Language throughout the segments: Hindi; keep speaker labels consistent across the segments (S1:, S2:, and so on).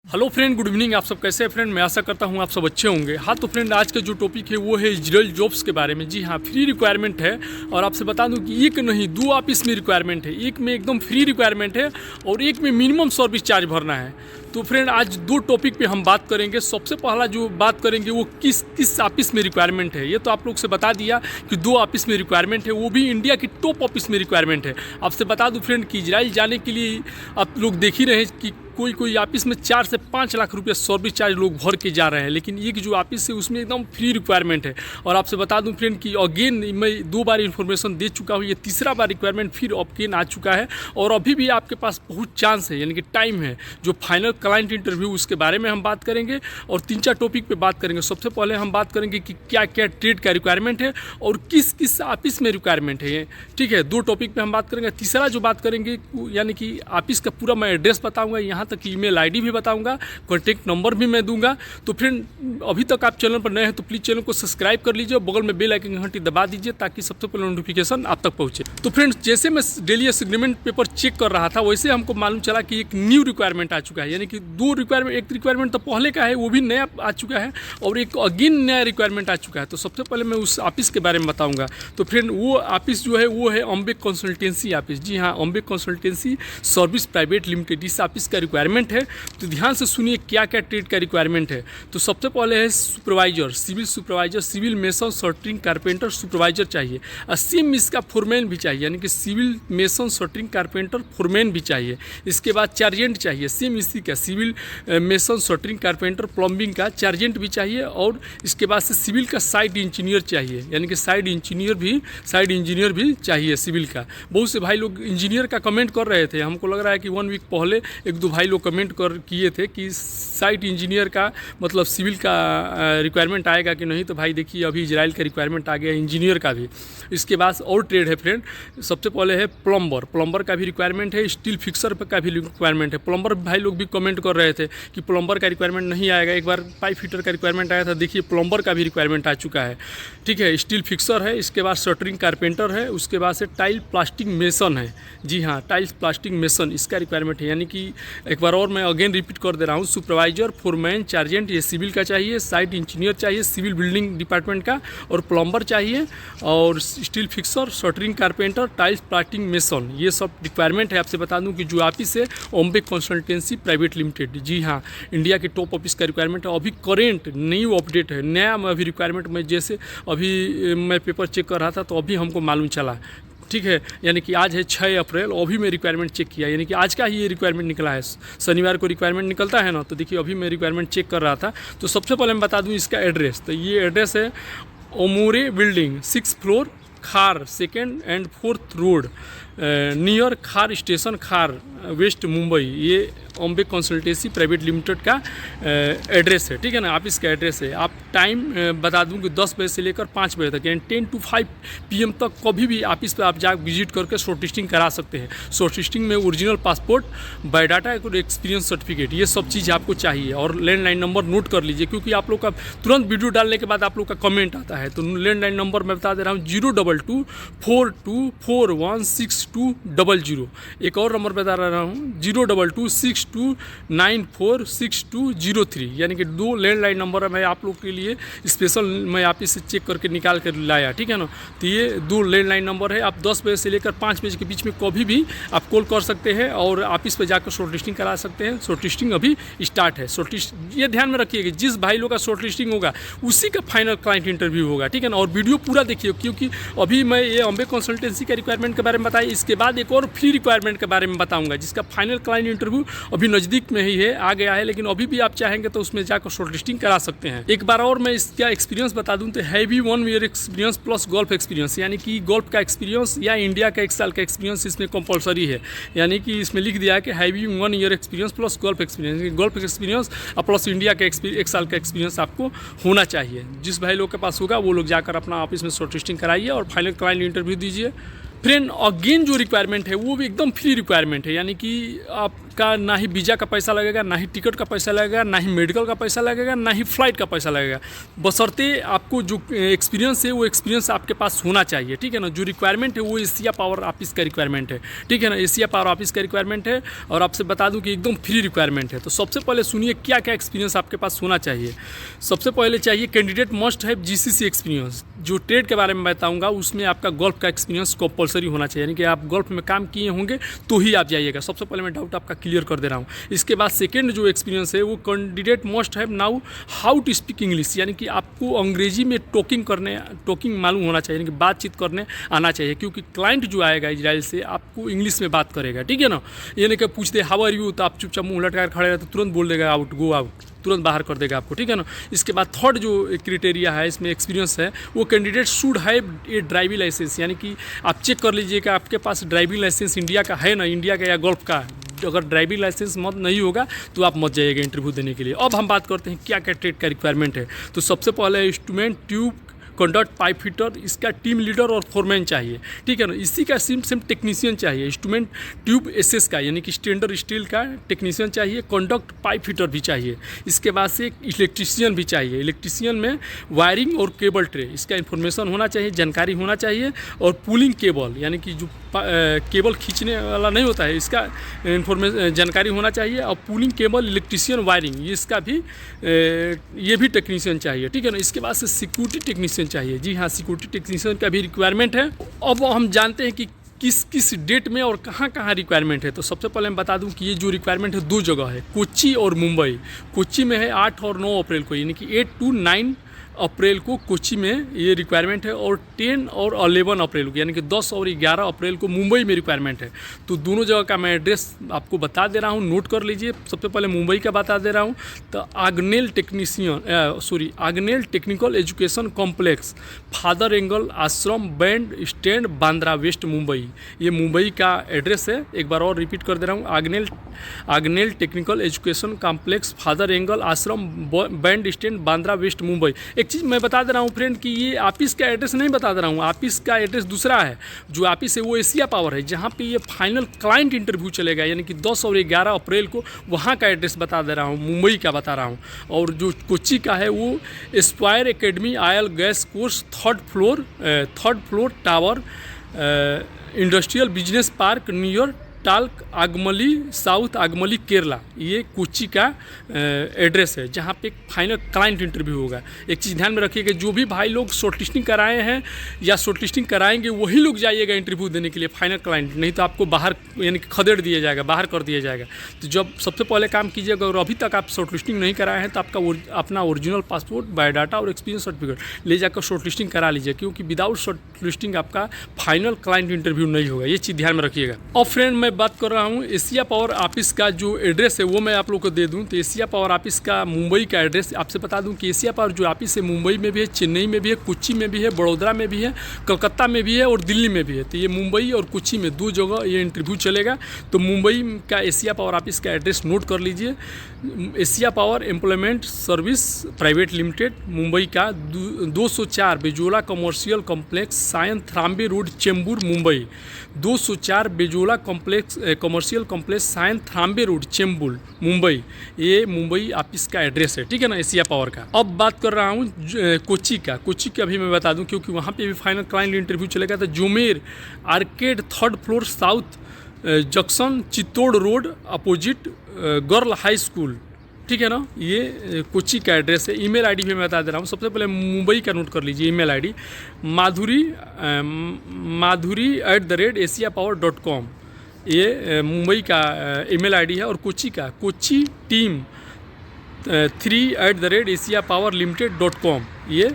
S1: Hello friend, good evening. आप सब कैसे हैं फ्रेंड? मैं आशा करता हूं आप सब अच्छे होंगे। हाँ तो फ्रेंड, आज का जो टॉपिक है वो है इजराइल जॉब्स के बारे में। जी हाँ, फ्री रिक्वायरमेंट है और आपसे बता दूं कि एक नहीं दो आप इसमें रिक्वायरमेंट है। एक में एकदम फ्री रिक्वायरमेंट है और एक में मिनिमम सर्विस चार्ज भरना है। तो फ्रेंड, आज दो टॉपिक पे हम बात करेंगे। सबसे पहला जो बात करेंगे वो किस ऑफिस में रिक्वायरमेंट है। ये तो आप लोग से बता दिया कि दो ऑफिस में रिक्वायरमेंट है, वो भी इंडिया की टॉप ऑफिस में रिक्वायरमेंट है। आपसे बता दूं फ्रेंड कि इजराइल जाने के लिए आप लोग देख ही रहे हैं कि कोई ऑफिस में 4 से 5 लाख रुपये सर्विस चार्ज लोग भर के जा रहे हैं, लेकिन ये जो ऑफिस है उसमें एकदम फ्री रिक्वायरमेंट है। और आपसे बता दूं फ्रेंड कि अगेन मैं 2 बार इन्फॉर्मेशन दे चुका हूँ, ये तीसरा बार रिक्वायरमेंट फिर अगेन आ चुका है और अभी भी आपके पास बहुत चांस है, यानी कि टाइम है। जो फाइनल क्लाइंट इंटरव्यू उसके बारे में हम बात करेंगे और 3-4 टॉपिक पे बात करेंगे। सबसे पहले हम बात करेंगे कि क्या क्या ट्रेड का रिक्वायरमेंट है और किस किस ऑफिस में रिक्वायरमेंट है। ठीक है, 2 टॉपिक पे हम बात करेंगे। तीसरा जो बात करेंगे यानी कि ऑफिस का पूरा मैं एड्रेस बताऊँगा, यहाँ तक ईमेल आईडी भी बताऊंगा, कॉन्टैक्ट नंबर भी मैं दूंगा। तो फ्रेंड, अभी तक आप चैनल पर नए हैं तो प्लीज़ चैनल को सब्सक्राइब कर लीजिए और बगल में बेल आइकन घंटी दबा दीजिए ताकि सबसे पहले नोटिफिकेशन आप तक पहुंचे। तो फ्रेंड्स, जैसे मैं डेली एग्रीमेंट पेपर चेक कर रहा था वैसे हमको मालूम चला कि एक न्यू रिक्वायरमेंट आ चुका है, यानी कि 2 रिक्वायरमेंट, एक रिक्वायरमेंट तो पहले का है वो भी नया आ चुका है और एक अगेन नया रिक्वायरमेंट आ चुका है। तो सबसे पहले मैं उस ऑफिस के बारे में बताऊँगा। तो फ्रेंड, वो ऑफिस जो है वो है अम्बेक कंसल्टेंसी ऑफिस। जी हाँ, अम्बेक कंसल्टेंसी सर्विस प्राइवेट लिमिटेड, इस ऑफिस का रिक्वायरमेंट है। तो ध्यान से सुनिए क्या क्या ट्रेड का रिक्वायरमेंट है। तो सबसे पहले है supervisor, civil supervisor, civil mason shuttering carpenter supervisor चाहिए। और सेम इसका फोरमैन भी चाहिए, यानी कि civil mason shuttering carpenter foreman भी चाहिए। इसके बाद चार्जेंट चाहिए, सेम इसी का civil mason shuttering carpenter plumbing का चार्जेंट भी चाहिए। और इसके बाद से सिविल का साइट इंजीनियर चाहिए, यानी कि साइट इंजीनियर भी चाहिए सिविल का। बहुत से भाई लोग इंजीनियर का कमेंट कर रहे थे, हमको लग रहा है कि 1 वीक पहले 1-2 भाई लोग कमेंट किए थे कि साइट इंजीनियर का मतलब सिविल का रिक्वायरमेंट आएगा कि नहीं। तो भाई देखिए, अभी इजराइल का रिक्वायरमेंट आ गया इंजीनियर का भी। इसके बाद और ट्रेड है फ्रेंड। सबसे पहले है प्लम्बर का भी रिक्वायरमेंट है, स्टील फिक्सर का भी रिक्वायरमेंट है। प्लम्बर भाई लोग भी कमेंट कर रहे थे कि प्लम्बर का रिक्वायरमेंट नहीं आएगा। एक बार पाइप फिटर का रिक्वायरमेंट आया था, देखिए प्लम्बर का भी रिक्वायरमेंट आ चुका है। ठीक है, स्टील फिक्सर है, इसके बाद शटरिंग कारपेंटर है, उसके बाद से टाइल प्लास्टिक मेसन है। जी हाँ, टाइल्स प्लास्टिक मेसन इसका रिक्वायरमेंट है। यानी कि एक बार और मैं अगेन रिपीट कर दे रहा हूँ, सुपरवाइजर, फोरमैन, चार्जेंट ये सिविल का चाहिए, साइट इंजीनियर चाहिए सिविल बिल्डिंग डिपार्टमेंट का, और प्लम्बर चाहिए, और steel fixer, shuttering carpenter, tiles plastic mason, ये सब रिक्वायरमेंट है। आपसे बता दूं कि जो ऑफिस है अम्बेक कंसल्टेंसी प्राइवेट लिमिटेड। जी हाँ, इंडिया के टॉप ऑफिस का रिक्वायरमेंट है। अभी करेंट न्यू अपडेट है, नया अभी रिक्वायरमेंट में जैसे अभी मैं पेपर चेक कर रहा था तो अभी हमको मालूम चला। ठीक है, यानी कि आज है 6 अप्रैल, अभी मैं रिक्वायरमेंट चेक किया, यानी कि आज का ही ये रिक्वायरमेंट निकला है। शनिवार को रिक्वायरमेंट निकलता है ना, तो देखिए अभी मैं रिक्वायरमेंट चेक कर रहा था। तो सबसे पहले मैं बता दूं इसका एड्रेस। तो ये एड्रेस है ओमोरे बिल्डिंग, 6th फ्लोर, खार 2nd and 4th road, near खार स्टेशन, खार, वेस्ट मुंबई। ये अम्बेक कंसल्टेंसी प्राइवेट लिमिटेड का एड्रेस है। ठीक है ना, आप इसका एड्रेस है। आप टाइम बता दूं कि 10 बजे से लेकर 5 बजे तक, यानी 10 to 5 PM तक कभी भी ऑफिस पे आप जा विजिट करके शॉर्ट लिस्टिंग करा सकते हैं। शॉर्ट लिस्टिंग में ओरिजिनल पासपोर्ट, बायोडाटा, एक एक्सपीरियंस सर्टिफिकेट, ये सब चीज़ आपको चाहिए। और लैंडलाइन नंबर नोट कर लीजिए, क्योंकि आप लोग का तुरंत वीडियो डालने के बाद आप लोग का कमेंट आता है। तो लैंडलाइन नंबर मैं बता दे रहा हूँ, 02242416200। एक और नंबर बता रहा हूँ, 02262946203, यानी कि 2 लैंडलाइन नंबर मैं आप लोग के लिए स्पेशल मैं ऑफिस से चेक करके निकाल कर लाया। ठीक है ना, तो ये 2 लैंडलाइन नंबर है। आप 10 बजे से लेकर 5 बजे के बीच में कभी भी आप कॉल कर सकते हैं और ऑफिस पे जाकर शॉर्ट लिस्टिंग करा सकते हैं। शॉर्ट लिस्टिंग अभी स्टार्ट है। शॉर्ट लिस्ट ये ध्यान में रखिएगा, जिस भाई लोग का शॉर्ट लिस्टिंग होगा उसी का फाइनल क्लाइंट इंटरव्यू होगा। ठीक है ना, और वीडियो पूरा देखिए, क्योंकि अभी मैं ये अम्बेक कंसल्टेंसी का रिक्वायरमेंट के बारे में बताया, इसके बाद एक और फ्री रिक्वायरमेंट के बारे में बताऊंगा जिसका फाइनल क्लाइंट इंटरव्यू अभी नज़दीक में ही है, आ गया है। लेकिन अभी भी आप चाहेंगे तो उसमें जाकर शॉर्ट लिस्टिंग करा सकते हैं। एक बार और मैं इसका एक्सपीरियंस बता दूं तो heavy 1 year experience plus golf experience, यानी कि गोल्फ का एक्सपीरियंस या इंडिया का 1 साल का एक्सपीरियंस इसमें कंपलसरी है। यानी कि इसमें लिख दिया है कि heavy 1 year experience plus golf experience, golf experience plus India का 1 साल का एक्सपीरियंस आपको होना चाहिए। जिस भाई लोग के पास होगा वो लोग जाकर अपना ऑफिस में शॉर्ट लिस्टिंग कराइए और फाइनल क्लाइंट इंटरव्यू दीजिए। फ्रेंड, अगेन जो रिक्वायरमेंट है वो भी एकदम फ्री रिक्वायरमेंट है, यानी कि आप आपका ना ही वीज़ा का पैसा लगेगा, ना ही टिकट का पैसा लगेगा, ना ही मेडिकल का पैसा लगेगा, ना ही फ्लाइट का पैसा लगेगा। बशर्ते आपको जो एक्सपीरियंस है वो एक्सपीरियंस आपके पास होना चाहिए, ठीक है ना। जो रिक्वायरमेंट है वो एशिया पावर ऑफिस का रिक्वायरमेंट है, ठीक है ना, एशिया पावर ऑफिस का रिक्वायरमेंट है। और आपसे बता दूं कि एकदम फ्री रिक्वायरमेंट है। तो सबसे पहले सुनिए क्या क्या एक्सपीरियंस आपके पास होना चाहिए। सबसे पहले चाहिए candidate must have GCC experience. जो ट्रेड के बारे में बताऊंगा उसमें आपका गोल्फ का एक्सपीरियंस कंपलसरी होना चाहिए, यानी कि आप गोल्फ में काम किए होंगे तो ही आप जाइएगा। सबसे पहले मैं डाउट आपका क्लियर कर दे रहा हूँ। इसके बाद सेकेंड जो एक्सपीरियंस है वो candidate must have now how to speak English, यानी कि आपको अंग्रेजी में टॉकिंग मालूम होना चाहिए, यानी कि बातचीत करने आना चाहिए, क्योंकि क्लाइंट जो आएगा इजराइल से आपको इंग्लिश में बात करेगा, ठीक है ना। ये नहीं कि पूछते हाउ आर यू तो आप चुपचाप मुँह लटका खड़े रहे तो तुरंत बोल देगा आउट, गो आउट, तुरंत बाहर कर देगा आपको, ठीक है ना। इसके बाद थर्ड जो क्राइटेरिया है इसमें एक्सपीरियंस है वो candidate should have a driving licence, यानी कि आप चेक कर लीजिए कि आपके पास ड्राइविंग लाइसेंस इंडिया का है ना, इंडिया का या गल्फ का। अगर ड्राइविंग लाइसेंस मत नहीं होगा तो आप मत जाइएगा इंटरव्यू देने के लिए। अब हम बात करते हैं क्या क्या ट्रेड का रिक्वायरमेंट है। तो सबसे पहले instrument, tube, conduct, pipe fitter, इसका टीम लीडर और फोरमैन चाहिए, ठीक है ना। इसी का सेम टेक्नीशियन चाहिए। इंस्ट्रूमेंट, ट्यूब, एसएस का यानी कि स्टैंडर्ड स्टील का टेक्नीशियन चाहिए। कंडक्ट, पाइप फिटर भी चाहिए। इसके बाद से इलेक्ट्रीशियन भी चाहिए। इलेक्ट्रीशियन में वायरिंग और केबल ट्रे, इसका इन्फॉर्मेशन होना चाहिए, जानकारी होना चाहिए। और पुलिंग केबल, यानी कि जो केबल खींचने वाला नहीं होता है, इसका जानकारी होना चाहिए। और पुलिंग केबल, इलेक्ट्रीशियन, वायरिंग, इसका भी ये भी टेक्नीशियन चाहिए, ठीक है ना। इसके बाद से सिक्योरिटी टेक्नीशियन चाहिए। जी हाँ, सिक्योरिटी टेक्नीशियन का भी रिक्वायरमेंट है। अब हम जानते हैं कि किस किस डेट में और कहाँ कहाँ रिक्वायरमेंट है। तो सबसे पहले मैं बता दूं कि ये जो रिक्वायरमेंट है 2 जगह है, कोच्चि और मुंबई। कोच्चि में है 8 और 9 अप्रैल को, यानी कि 8 to 9 अप्रैल को कोच्चि में ये रिक्वायरमेंट है। और 10 और 11 अप्रैल को, यानी कि 10 और 11 अप्रैल को मुंबई में रिक्वायरमेंट है। तो दोनों जगह का मैं एड्रेस आपको बता दे रहा हूँ, नोट कर लीजिए। सबसे पहले मुंबई का बता दे रहा हूँ। तो Agnel technical education complex, father एंगल Ashram, band stand, Bandra west, Mumbai. ये मुंबई का एड्रेस है। एक बार और रिपीट कर दे रहा हूँ, Agnel technical education complex, father एंगल Ashram, band stand, Bandra west, Mumbai. एक चीज़ मैं बता दे रहा हूँ फ्रेंड कि ये ऑफिस का एड्रेस नहीं बता दे रहा हूँ, ऑफिस का एड्रेस दूसरा है। जो ऑफिस है वो एशिया पावर है, जहाँ पे ये फाइनल क्लाइंट इंटरव्यू चलेगा, यानी कि 10 और 11 अप्रैल को वहाँ का एड्रेस बता दे रहा हूँ, मुंबई का बता रहा हूँ। और जो कोच्चि का है वो aspire academy oil gas course, third floor tower, industrial business park near TELK, Angamaly south, Angamaly Kerala. ये कोच्चि का एड्रेस है जहाँ पे फाइनल क्लाइंट इंटरव्यू होगा। एक चीज़ ध्यान में रखिएगा, जो भी भाई लोग शॉर्टलिस्टिंग कराए हैं या शॉर्टलिस्टिंग कराएंगे वही लोग जाइएगा इंटरव्यू देने के लिए फाइनल क्लाइंट, नहीं तो आपको बाहर यानी कि खदेड़ दिया जाएगा, बाहर कर दिया जाएगा। तो जब सबसे पहले काम कीजिएगा, और अभी तक आप शॉर्टलिस्टिंग नहीं कराए हैं तो आपका अपना ओरिजिनल पासपोर्ट, बायोडाटा और एक्सपीरियंस सर्टिफिकेट ले जाकर शॉर्टलिस्टिंग करा लीजिए, क्योंकि विदाउट शॉर्टलिस्टिंग आपका फाइनल क्लाइंट इंटरव्यू नहीं होगा। ये चीज़ ध्यान में रखिएगा। और फ्रेंड मैं बात कर रहा हूँ एशिया पावर ऑफिस का जो एड्रेस है वो मैं आप लोग को दे दूं। तो एशिया पावर ऑफिस का मुंबई का एड्रेस आपसे बता दूं कि एशिया पावर जो ऑफिस है मुंबई में भी है, चेन्नई में भी है, कोच्चि में भी है, बड़ौदा में भी है, कलकत्ता में भी है और दिल्ली में भी है। तो ये मुंबई और कोच्चि में 2 जगह ये इंटरव्यू चलेगा। तो मुंबई का एशिया पावर ऑफिस का एड्रेस नोट कर लीजिए। Asia power employment service private limited, Mumbai का 204 Bezzola commercial complex, Sion Trombay road, Chembur, Mumbai. 204 Bezzola commercial complex, Sion Trombay road, Chembur, Mumbai. ये मुंबई ऑफिस का एड्रेस है, ठीक है ना, एशिया पावर का। अब बात कर रहा हूँ कोच्चि का। कोच्चि का भी मैं बता दूं क्योंकि वहाँ पे भी फाइनल क्लाइंट इंटरव्यू चलेगा। तो जुमेर arcade, 3rd floor south junction, Chittoor road, opposite girl high school, ठीक है ना। ये कोच्चि का एड्रेस है। ईमेल आईडी भी मैं बता दे रहा हूँ। सबसे पहले मुंबई का नोट कर लीजिए ईमेल आईडी, madhuri@asiapower.com। ये मुंबई का ईमेल आईडी है। और कोच्चि का कोच्चि टीम 3@asiapowerlimited.com, ये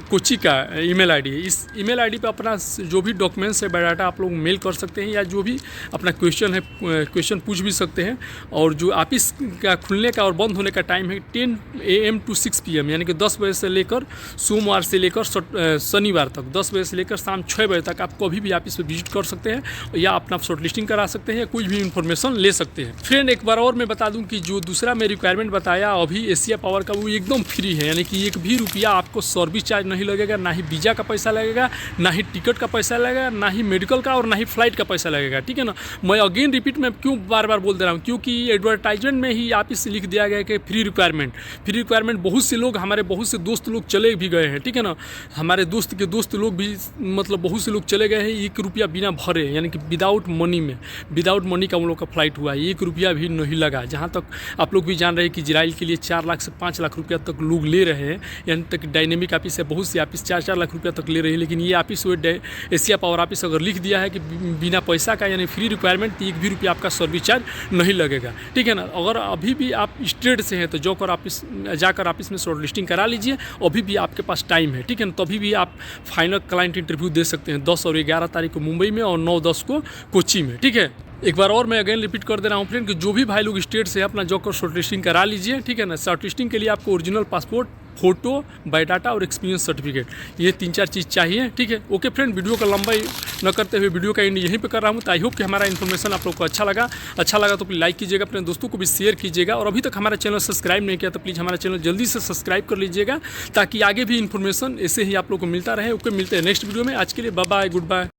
S1: कोच्चि का ईमेल आईडी है। इस ईमेल आईडी पे अपना जो भी डॉक्यूमेंट्स है, बायोडाटा आप लोग मेल कर सकते हैं, या जो भी अपना क्वेश्चन है क्वेश्चन पूछ भी सकते हैं। और जो ऑफिस का खुलने का और बंद होने का टाइम है 10 AM to 6 PM, यानी कि 10 बजे से लेकर सोमवार से लेकर शनिवार तक, 10 बजे से लेकर शाम 6 बजे तक आप कभी भी ऑफिस पे विजिट कर सकते हैं, या अपना शॉर्टलिस्टिंग करा सकते हैं, या कोई भी इन्फॉर्मेशन ले सकते हैं। फ्रेंड एक बार और मैं बता दूं कि जो दूसरा मैं रिक्वायरमेंट बताया अभी एशिया पावर का, वो एकदम फ्री है, यानी कि 1 भी रुपया आपको सर्विस चार्ज नहीं लगेगा, ना ही वीज़ा का पैसा लगेगा, ना ही टिकट का पैसा लगेगा, ना ही मेडिकल का और ना ही फ्लाइट का पैसा लगेगा। ठीक है ना। मैं अगेन रिपीट में क्यों बार बार बोल दे रहा हूँ, क्योंकि एडवर्टाइजमेंट में ही आप इस लिख दिया गया है कि फ्री रिक्वायरमेंट। बहुत से लोग, हमारे बहुत से दोस्त लोग चले भी गए हैं। ठीक है ना। हमारे दोस्त के दोस्त लोग भी, मतलब बहुत से लोग चले गए हैं 1 रुपया बिना भरे, यानी कि विदाउट मनी का उन लोग का फ्लाइट हुआ है, 1 रुपया भी नहीं लगा। जहाँ तक आप लोग भी जान रहे हैं कि इजराइल के लिए 4 लाख से 5 लाख रुपया तक लोग ले रहे हैं। यहाँ तक डायनेमिक ऑफिस है, बहुत सी ऑफिस 4-4 लाख रुपया तक ले रही है, लेकिन ये ऑफिस वो एशिया पावर ऑफिस अगर लिख दिया है कि बिना पैसा का, यानी फ्री रिक्वायरमेंट, 1 भी रुपया आपका सर्विस चार्ज नहीं लगेगा। ठीक है ना। अगर अभी भी आप स्टेट से हैं तो जाकर ऑफिस में शॉर्ट लिस्टिंग करा लीजिए, अभी भी आपके पास टाइम है। ठीक है ना। तभी भी आप फाइनल क्लाइंट इंटरव्यू दे सकते हैं 10 और 11 तारीख को मुंबई में और 9-10 को कोची में। ठीक है। एक बार और मैं अगेन रिपीट कर दे रहा हूँ फ्रेंड कि जो भी भाई लोग स्टेट से अपना जॉब शॉर्ट लिस्टिंग करा लीजिए। ठीक है ना। शॉर्ट लिस्टिंग के लिए आपको ओरिजिनल पासपोर्ट, फोटो, बायोडाटा और एक्सपीरियंस सर्टिफिकेट, ये 3-4 चीज़ चाहिए। ठीक है। ओके फ्रेंड, वीडियो का लंबाई न करते हुए वीडियो का एंड यहीं पे कर रहा हूँ। तो आई होप कि हमारा इन्फॉर्मेशन आप लोग को अच्छा लगा तो प्लीज़ लाइक कीजिएगा, अपने दोस्तों को भी शेयर कीजिएगा, और अभी तक हमारा चैनल सब्सक्राइब नहीं किया तो प्लीज़ हमारा चैनल जल्दी से सब्सक्राइब कर लीजिएगा, ताकि आगे भी इन्फॉर्मेशन ऐसे ही आप लोग को मिलता रहे। ओके, मिलते हैं नेक्स्ट वीडियो में। आज के लिए बाय बाय, गुड बाय।